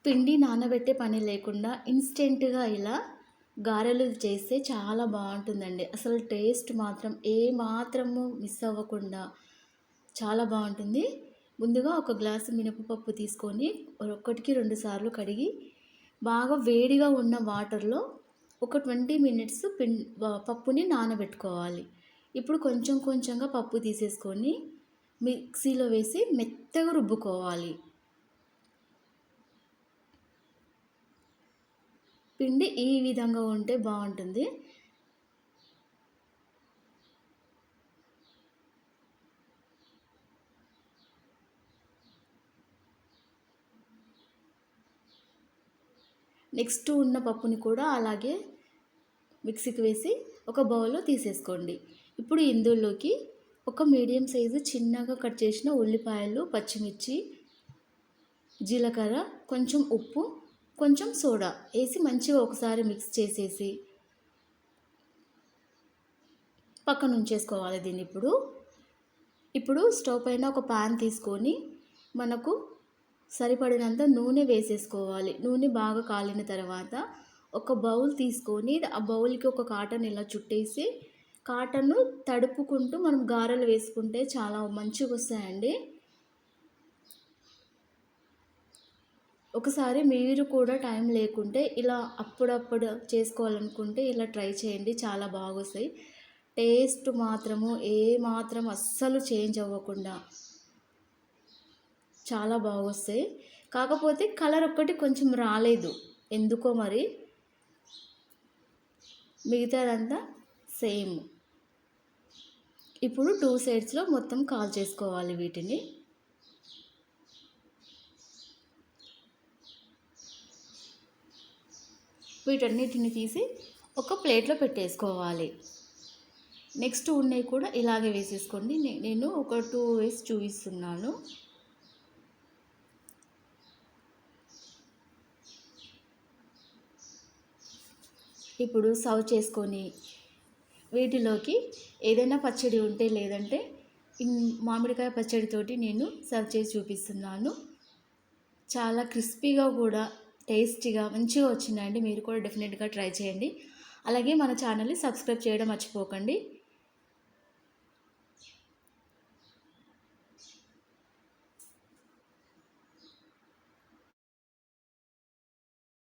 పిండి నానబెట్టే పని లేకుండా ఇన్స్టెంట్‌గా ఇలా గారెలు చేస్తే చాలా బావుంటుందండి. అసలు టేస్ట్ మాత్రం ఏ మాత్రము మిస్ అవ్వకుండా చాలా బావుంటుంది. ముందుగా ఒక గ్లాసు మినపప్పు తీసుకొని ఒకటికి 2 సార్లు కడిగి బాగా వేడిగా ఉన్న వాటర్‌లో ఒక 20 మినిట్స్ పప్పుని నానబెట్టుకోవాలి. ఇప్పుడు కొంచెం కొంచెంగా పప్పు తీసేసుకొని మిక్సీలో వేసి మెత్తగా రుబ్బుకోవాలి. పిండి ఈ విధంగా ఉంటే బావుంటుంది. నెక్స్ట్ ఉన్న పప్పుని కూడా అలాగే మిక్సీకి వేసి ఒక బౌల్‌లో తీసేసుకోండి. ఇప్పుడు ఇందులోకి ఒక మీడియం సైజు చిన్నగా కట్ చేసిన ఉల్లిపాయలు, పచ్చిమిర్చి, జీలకర్ర, కొంచెం ఉప్పు, కొంచెం సోడా ఏసి మంచిగా ఒకసారి మిక్స్ చేసేసి పక్కనుంచేసుకోవాలి దీన్ని ఇప్పుడు స్టవ్ పైన ఒక పాన్ తీసుకొని మనకు సరిపడినంత నూనె వేసేసుకోవాలి. నూనె బాగా కాలిన తర్వాత ఒక బౌల్ తీసుకొని ఆ బౌల్‌కి ఒక కాటన్ ఇలా చుట్టేసి కాటన్ను తడుపుకుంటూ మనం గారెలు వేసుకుంటే చాలా మంచిగొస్తాయండి. ఒకసారి మీరు కూడా టైం లేకుంటే ఇలా అప్పుడప్పుడు చేసుకోవాలనుకుంటే ఇలా ట్రై చేయండి. చాలా బాగొస్తాయి. టేస్ట్ మాత్రము ఏమాత్రం అస్సలు చేంజ్ అవ్వకుండా చాలా బాగొస్తాయి. కాకపోతే కలర్ ఒక్కటి కొంచెం రాలేదు. ఎందుకో మరి. మిగతాదంతా సేమ్. ఇప్పుడు 2 సైడ్స్‌లో మొత్తం కాల్చేసుకోవాలి వీటిని. వీటన్నిటిని తీసి ఒక ప్లేట్‌లో పెట్టేసుకోవాలి. నెక్స్ట్ ఉన్నయి కూడా ఇలాగే వేసేసుకోండి. నేను ఒక 2 వేసి చూపిస్తున్నాను. ఇప్పుడు సర్వ్ చేసుకొని వీటిలోకి ఏదైనా పచ్చడి ఉంటే లేదంటే మామిడికాయ పచ్చడితోటి నేను సర్వ్ చేసి చూపిస్తున్నాను. చాలా క్రిస్పీగా కూడా టేస్టీగా మంచిగా వచ్చిందండి. మీరు కూడా డెఫినెట్‌గా ట్రై చేయండి. అలాగే మన ఛానల్‌ని సబ్స్క్రైబ్ చేయడం మర్చిపోకండి.